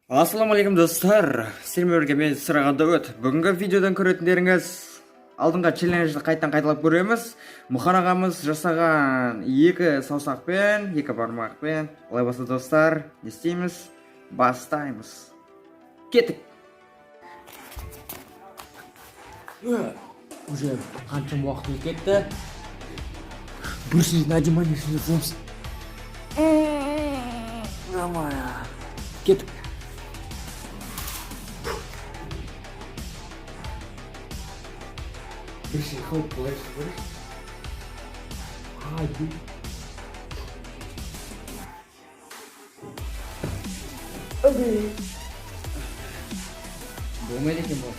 Ассалаумағалейкум достар, сіздермен бірге мен Сұраған Даут. Бүгінгі видеодан көретіндеріңіз алдыңғы челленджді қайттан қайталап көреміз. Мұхан ағамыз жасаған екі саусақпен, екі бармақпен. Олай болса достар, не істейміз? Бастаймыз. Кеттік. Уже қаншам уақыт кетті. Бүрсіз надимание жасаймыз. Кеттік. Bir şey koyup bulaştırır. Hadi. Hadi. Болмайды екен бұл.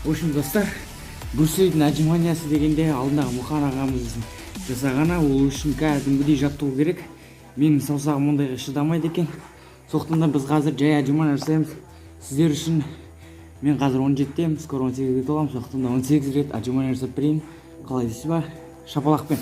В общем, достар, Брюссельдің отжиманиясы дегенде алдындағы Мұхан ағамыздың жасағаны, ол үшін кәдімгідей жаттығу керек. Менің саусағым ондайға шыдамайды екен. Сондықтан да біз қазір жай отжимания жасаймыз. Сіздер үшін мен қазір 17-темін, скоро 18-ге толамын. Сондықтан да 18 рет отжимания жасап берейін. Қалай дейсіз ба? Шапалақпен.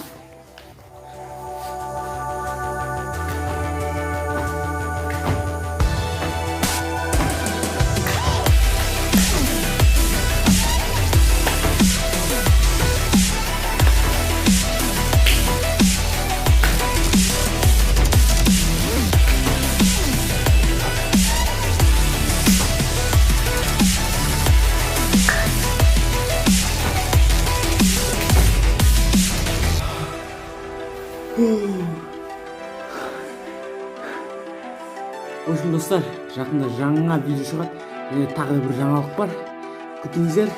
В общем, достар, жақында жаңа видео шығады. Және тағы да бір жаңалық бар. Күтіңіздер.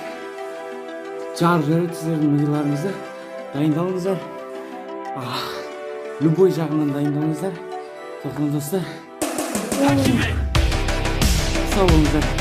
Жарып жарайды сіздердің миыларыңызды. Дайындалыңыздар. Любой жағынан дайындалыңыздар. Сондықтан достар, сау болыңыздар.